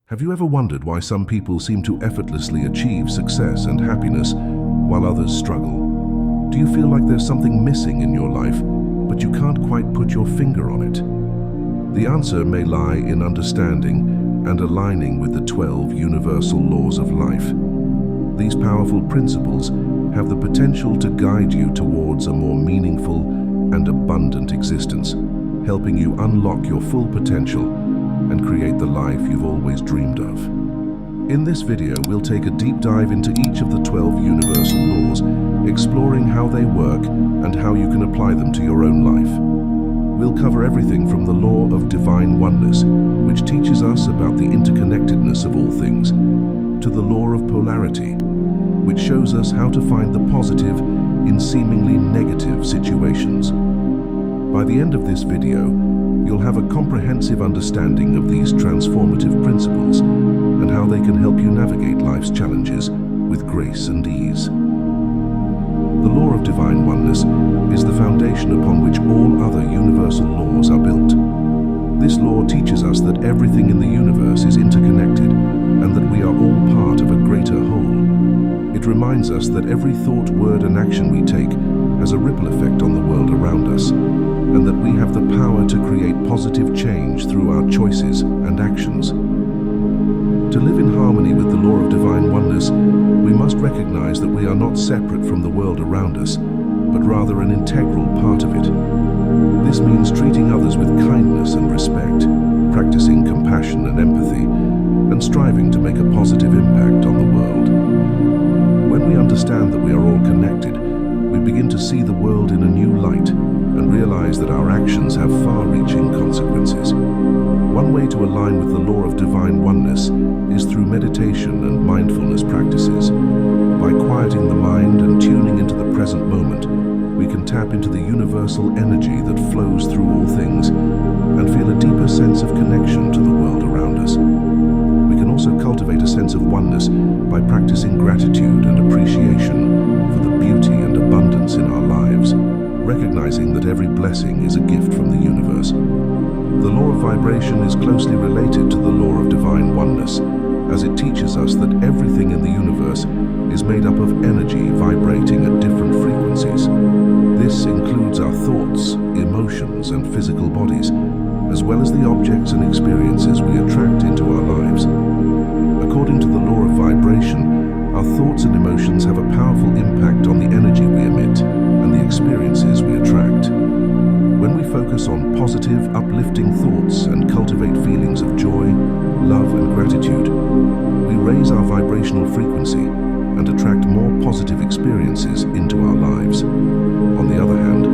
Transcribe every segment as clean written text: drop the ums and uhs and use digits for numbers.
Have you ever wondered why some people seem to effortlessly achieve success and happiness while others struggle? Do you feel like there's something missing in your life, but you can't quite put your finger on it? The answer may lie in understanding and aligning with the 12 universal laws of life. These powerful principles have the potential to guide you towards a more meaningful and abundant existence, helping you unlock your full potential and create the life you've always dreamed of. In this video, we'll take a deep dive into each of the 12 universal laws, exploring how they work and how you can apply them to your own life. We'll cover everything from the Law of Divine Oneness, which teaches us about the interconnectedness of all things, to the Law of Polarity, which shows us how to find the positive in seemingly negative situations. By the end of this video, you'll have a comprehensive understanding of these transformative principles and how they can help you navigate life's challenges with grace and ease. The Law of Divine Oneness is the foundation upon which all other universal laws are built. This law teaches us that everything in the universe is interconnected and that we are all part of a greater whole. It reminds us that every thought, word, and action we take has a ripple effect on the world around us, and that we have the power to create positive change through our choices and actions. To live in harmony with the Law of Divine Oneness, we must recognize that we are not separate from the world around us, but rather an integral part of it. This means treating others with kindness and respect, practicing compassion and empathy, and striving to make a positive impact on the world. When we understand that we are all connected, we begin to see the world in a new light and realize that our actions have far-reaching consequences. One way to align with the Law of Divine Oneness is through meditation and mindfulness practices. By quieting the mind and tuning into the present moment, we can tap into the universal energy that flows through all things and feel a deeper sense of connection to the world around us. We can also cultivate a sense of oneness by practicing gratitude and appreciation for the beauty and abundance in our lives, recognizing that every blessing is a gift from the universe. The law of vibration is closely related to the law of divine oneness, as it teaches us that everything in the universe is made up of energy vibrating at different frequencies. This includes our thoughts, emotions, and physical bodies, as well as the objects and experiences we attract into our lives. According to the law of vibration, our thoughts and emotions have a powerful impact on the energy we emit and the experiences we attract. When we focus on positive, uplifting thoughts and cultivate feelings of joy, love, and gratitude, we raise our vibrational frequency and attract more positive experiences into our lives. On the other hand,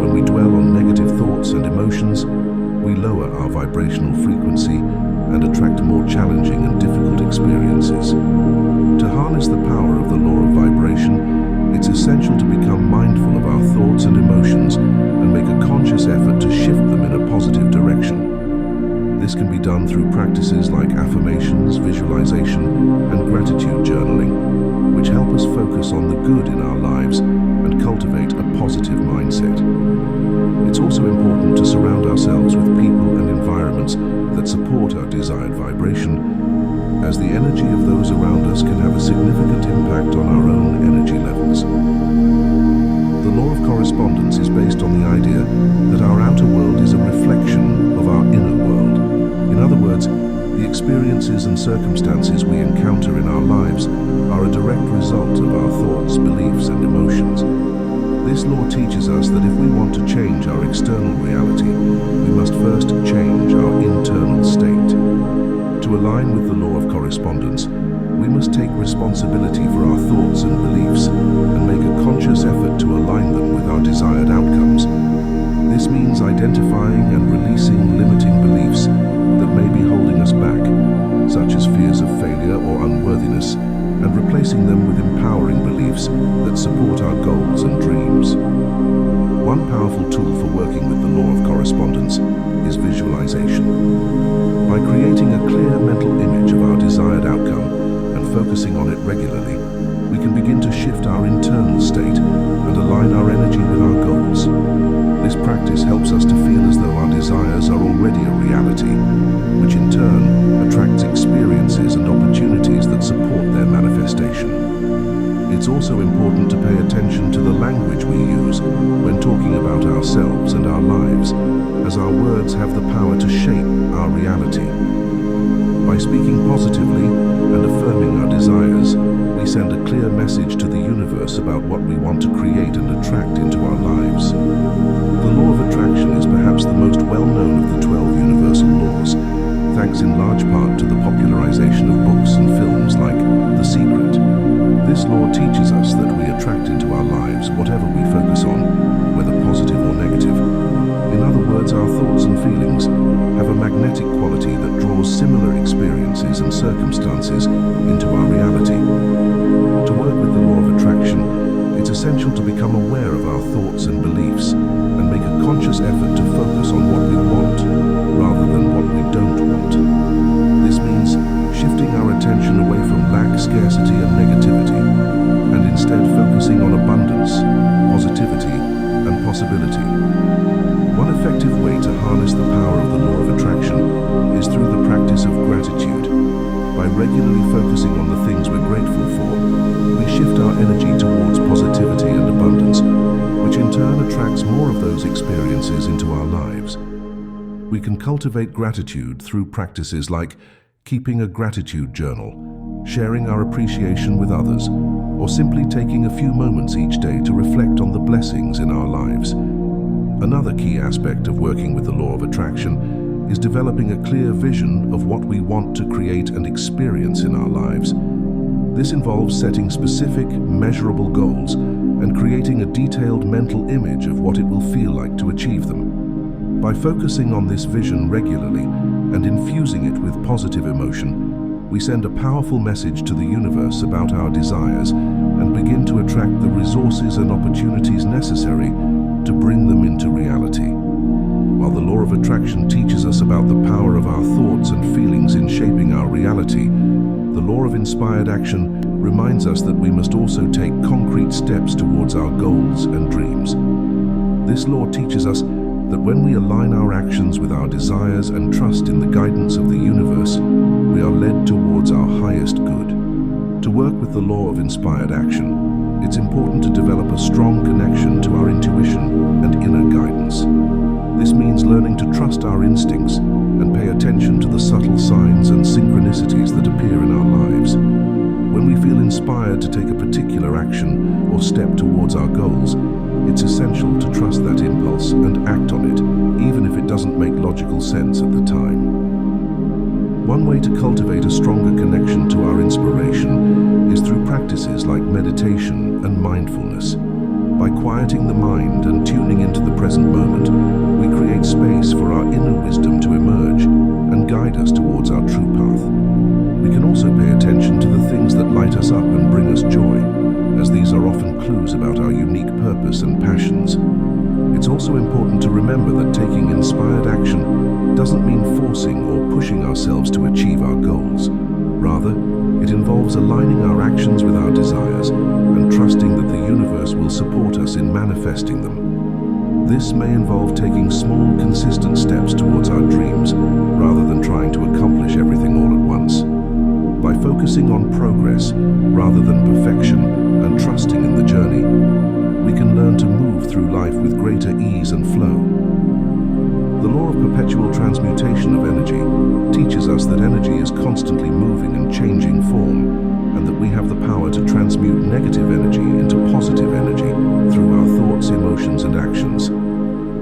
when we dwell on negative thoughts and emotions, we lower our vibrational frequency and attract more challenging and difficult experiences. To harness the power of the law of vibration, it's essential to become mindful of our thoughts and emotions and make a conscious effort to shift them in a positive direction. This can be done through practices like affirmations, visualization, and gratitude journaling, which help us focus on the good in our lives and cultivate a positive mindset. It's also important to surround ourselves with people and environments that support our desired vibration, as the energy of those around us can have a significant impact on our own energy levels. The Law of Correspondence is based on the idea that our outer world is a reflection of our inner world. In other words, the experiences and circumstances we encounter in our lives are a direct result of our thoughts, beliefs, and emotions. This law teaches us that if we want to change our external reality, we must first change our internal state. To align with the Law of Correspondence, we must take responsibility for our thoughts and beliefs and make a conscious effort to align them with our desired outcomes. This means identifying and releasing limiting beliefs that may be holding us back, such as fears of failure or unworthiness, and replacing them with empowering beliefs that support our goals and dreams. One powerful tool for working with the Law of Correspondence is visualization. By creating a clear mental image of our desired outcome and focusing on it regularly, we can begin to shift our internal state and align our energy with our goals. This practice helps us to feel as though our desires are already a reality, which in turn attracts experience By speaking positively and affirming our desires, we send a clear message to the universe about what we want to create and attract into our lives. The law of attraction is perhaps the most well-known of the 12 universal laws, thanks in large part to the popularization of books and films like The Secret. This law teaches us that we attract into our lives whatever we focus on, whether positive or negative. In other words, our thoughts and feelings have a magnetic quality that draws similar experiences and circumstances into our reality. To work with the law of attraction, it's essential to become aware of our thoughts and beliefs and make a conscious effort to focus on what we want rather than what we don't want. This means shifting our attention away from lack, scarcity, and negativity, and instead focusing on abundance, positivity, and possibility. One effective way to harness the power of the law of attraction is through the practice of gratitude. By regularly focusing on the things we're grateful for, we shift our energy towards positivity and abundance, which in turn attracts more of those experiences into our lives. We can cultivate gratitude through practices like keeping a gratitude journal, sharing our appreciation with others, or simply taking a few moments each day to reflect on the blessings in our lives. Another key aspect of working with the law of attraction is developing a clear vision of what we want to create and experience in our lives. This involves setting specific, measurable goals and creating a detailed mental image of what it will feel like to achieve them. By focusing on this vision regularly and infusing it with positive emotion, we send a powerful message to the universe about our desires and begin to attract the resources and opportunities necessary to bring them into reality. While the law of attraction teaches us about the power of our thoughts and feelings in shaping our reality, the law of inspired action reminds us that we must also take concrete steps towards our goals and dreams. This law teaches us that when we align our actions with our desires and trust in the guidance of the universe, we are led towards our highest good. To work with the law of inspired action, it's important to develop a strong connection to our intuition and inner guidance. This means learning to trust our instincts and pay attention to the subtle signs and synchronicities that appear in our lives. When we feel inspired to take a particular action or step towards our goals, it's essential to trust that impulse and act on it, even if it doesn't make logical sense at the time. One way to cultivate a stronger connection to our inspiration is through practices like meditation and mindfulness. By quieting the mind and tuning into the present moment, we create space for our inner wisdom to emerge and guide us towards our true path. We can also pay attention to the things that light us up and bring us joy, as these are often clues about our unique purpose and passions. It's also important to remember that taking inspired action doesn't mean forcing or pushing ourselves to achieve our goals. Rather, it involves aligning our actions with our desires and trusting that the universe will support us in manifesting them. This may involve taking small, consistent steps towards our dreams rather than trying to accomplish everything all at once. By focusing on progress rather than perfection and trusting in the journey, we can learn to move through life with greater ease and flow. The law of perpetual transmutation of energy teaches us that energy is constantly moving and changing form, and that we have the power to transmute negative energy into positive energy through our thoughts, emotions, and actions.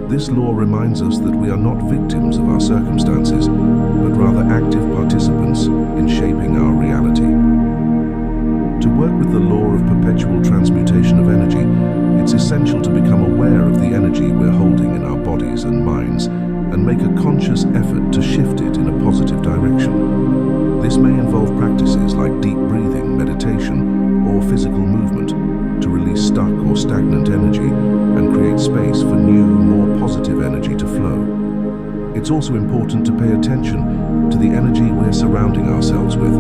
This law reminds us that we are not victims of our circumstances, but rather active participants in shaping our reality. To work with the law of perpetual transmutation of energy, it's essential to become aware of the energy we're holding in our bodies and minds and make a conscious effort to shift it in a positive direction. This may involve practices like deep breathing, meditation, or physical movement to release stuck or stagnant energy and create space for new, more positive energy to flow. It's also important to pay attention to the energy we're surrounding ourselves with,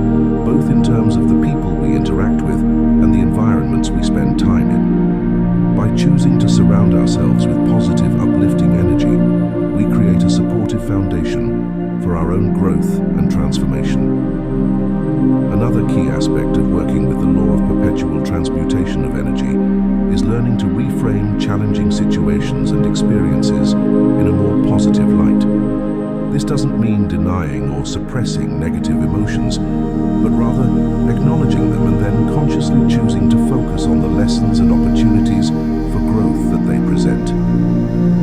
both in terms of the people we interact with and the environments we spend time in. By choosing to surround ourselves with positive, uplifting energy, we create a supportive foundation for our own growth and transformation. Another key aspect of working with the law of perpetual transmutation of energy is learning to reframe challenging situations and experiences in a more positive light. This doesn't mean denying or suppressing negative emotions, but rather acknowledging them and then consciously choosing to focus on the lessons and opportunities for growth that they present.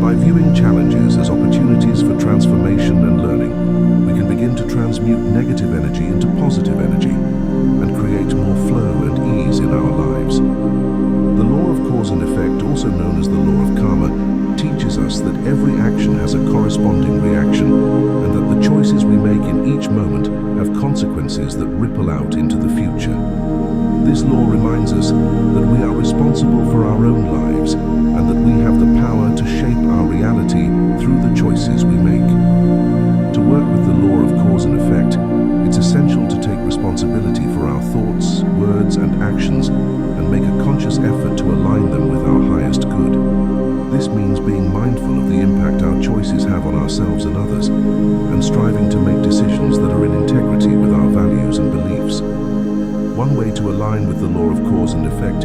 By viewing challenges as opportunities for transformation and learning, we can begin to transmute negative energy into positive energy and create more flow and ease in our lives. The law of cause and effect, also known as the law of karma, teaches us that every action has a corresponding reaction and that the choices we make in each moment have consequences that ripple out into the future. This law reminds us that we are responsible for our own lives and that we have the power to shape our reality through the choices we make. To work with the law of cause and effect, it's essential to take responsibility for our thoughts, words, and actions and make a conscious effort to align them with our highest good. This means being mindful of the impact our choices have on ourselves and others, and striving to make decisions that are in integrity with our values and beliefs. One way to align with the law of cause and effect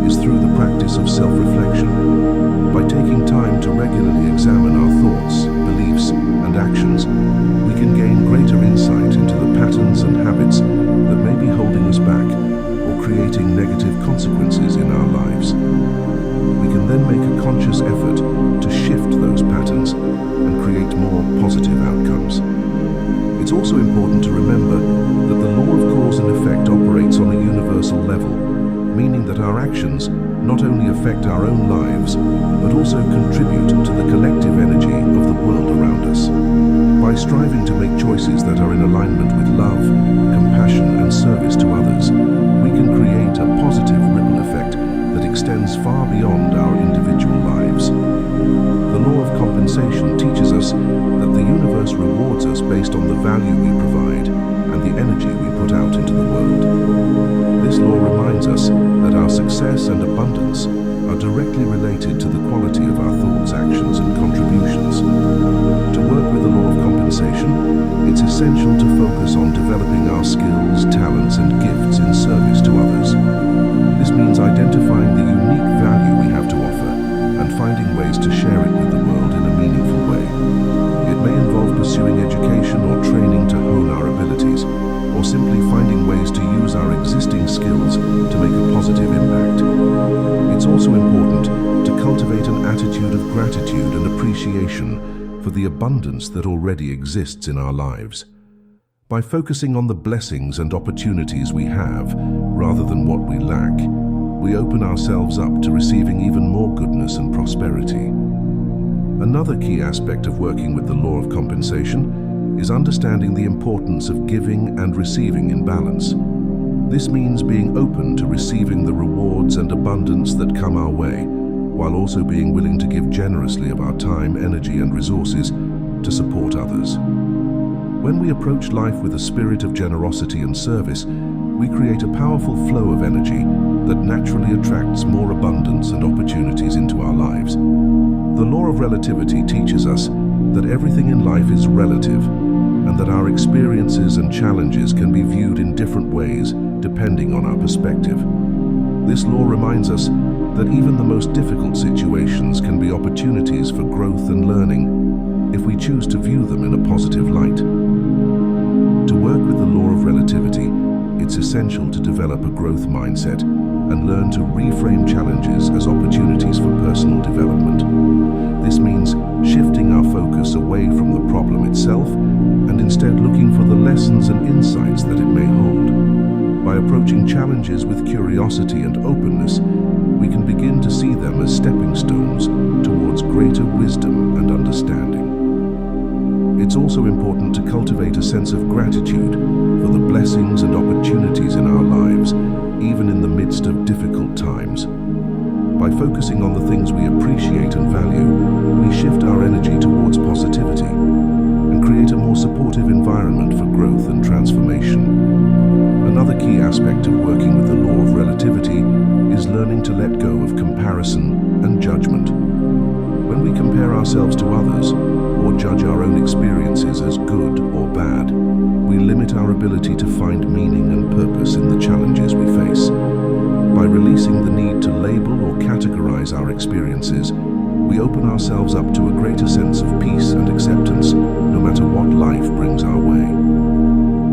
is through the practice of self-reflection. By taking time to regularly examine our thoughts, beliefs, and actions, we can gain greater insight into the patterns and habits that may be holding us back or creating negative consequences in our lives. We can then make a conscious effort to shift those patterns and create more positive outcomes. It's also important to remember that the law of cause and effect operates on a universal level, meaning that our actions not only affect our own lives, but also contribute to the collective energy of the world around us. By striving to make choices that are in alignment with love, compassion, and service to others, we can create a positive ripple effect that extends far beyond our individual lives. The law of compensation teaches us that the universe rewards us based on the value we provide and the energy we put out into the world. This law reminds us that our success and abundance are directly related to the quality of our thoughts, actions, and contributions. To work with the law of compensation, it's essential to focus on developing our skills, talents, and gifts in service to others. This means identifying the unique value we have to offer and finding ways to share it with the world in a meaningful way. It may involve pursuing education or training to hone our abilities, or simply finding ways to use our existing skills to make a positive impact. It's also important to cultivate an attitude of gratitude and appreciation for the abundance that already exists in our lives. By focusing on the blessings and opportunities we have, rather than what we lack, we open ourselves up to receiving even more goodness and prosperity. Another key aspect of working with the law of compensation is understanding the importance of giving and receiving in balance. This means being open to receiving the rewards and abundance that come our way, while also being willing to give generously of our time, energy, and resources to support others. When we approach life with a spirit of generosity and service, we create a powerful flow of energy that naturally attracts more abundance and opportunities into our lives. The law of relativity teaches us that everything in life is relative and that our experiences and challenges can be viewed in different ways depending on our perspective. This law reminds us that even the most difficult situations can be opportunities for growth and learning if we choose to view them in a positive light. To work with the law of relativity, it's essential to develop a growth mindset and learn to reframe challenges as opportunities for personal development. This means shifting our focus away from the problem itself and instead looking for the lessons and insights that it may hold. By approaching challenges with curiosity and openness, we can begin to see them as stepping stones towards greater wisdom and understanding. It's also important to cultivate a sense of gratitude for the blessings and opportunities in our lives, even in the midst of difficult times. By focusing on the things we appreciate and value, we shift our energy towards positivity and create a more supportive environment for growth and transformation. Another key aspect of working with the law of relativity is learning to let go of comparison and judgment. When we compare ourselves to others or judge our own experiences as good or bad, we limit our ability to find meaning and purpose in the challenges we face. By releasing the need to label or categorize our experiences, we open ourselves up to a greater sense of peace and acceptance, no matter what life brings our way.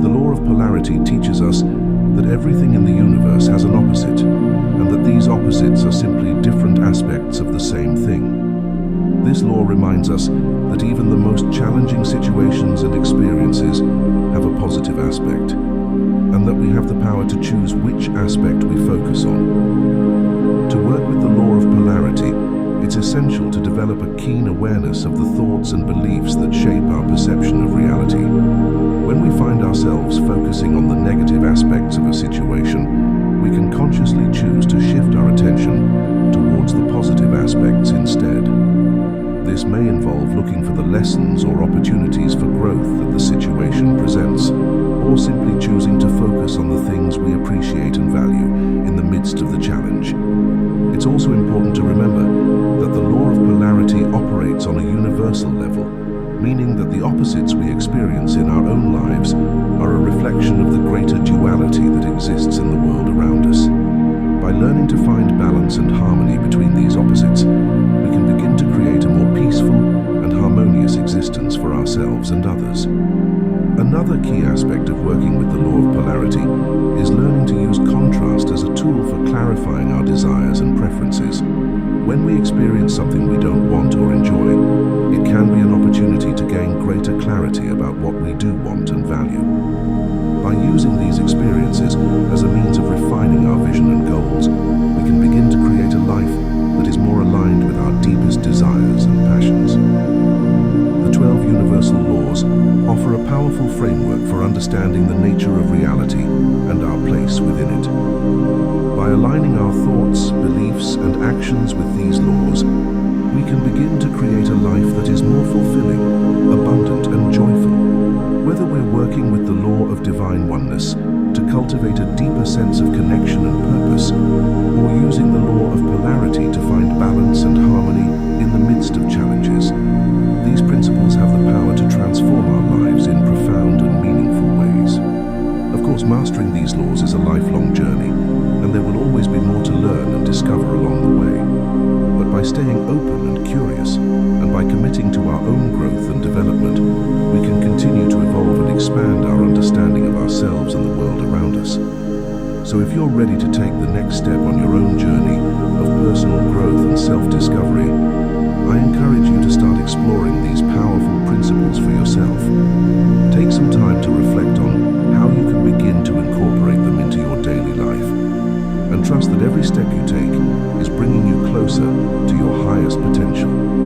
The law of polarity teaches us that everything in the universe has an opposite, and that these opposites are simply different aspects of the same thing. This law reminds us that even the most challenging situations and experiences have a positive aspect, and that we have the power to choose which aspect we focus on. To work with the law of polarity, it's essential to develop a keen awareness of the thoughts and beliefs that shape our perception of reality. When we find ourselves focusing on the negative aspects of a situation, we can consciously choose to shift our attention towards the positive aspects instead. This may involve looking for the lessons or opportunities for growth that the situation presents, or simply choosing to focus on the things we appreciate and value in the midst of the challenge. It's also important to remember that the law of polarity operates on a universal level, meaning that the opposites we experience in our own lives are a reflection of the greater duality that exists in the world around us. By learning to find balance and harmony between these opposites, we can begin to create a more peaceful and harmonious existence for ourselves and others. Another key aspect of working with the law of polarity is learning to use contrast as a tool for clarifying our desires and preferences. When we experience something we don't want or enjoy, it can be an opportunity to gain greater clarity about what we do want and value. By using these experiences as a means of refining our vision and goals, we can begin to create a life that is more aligned with our deepest desires and passions. The 12 universal laws offer a powerful framework for understanding the nature of reality and our place within it. By aligning our thoughts, beliefs, and actions with these laws, we can begin to create a life that is more fulfilling, abundant, and joyful. Whether we're working with the law of divine oneness to cultivate a deeper sense of connection and purpose, or using the law of polarity to find balance and harmony in the midst of challenges, these principles have the power to transform our lives in profound and meaningful ways. Of course, mastering these laws is a lifelong journey, and there will always be more to learn and discover along the way. But by staying open and curious, and by committing to our own growth and development, we can continue to evolve and expand our understanding of ourselves and the world around us. So if you're ready to take the next step on your own journey of personal growth and self-discovery, I encourage you to start exploring these powerful principles for yourself. Take some time to reflect on how you can begin to incorporate them into your daily life, and trust that every step you take is bringing you closer to your highest potential.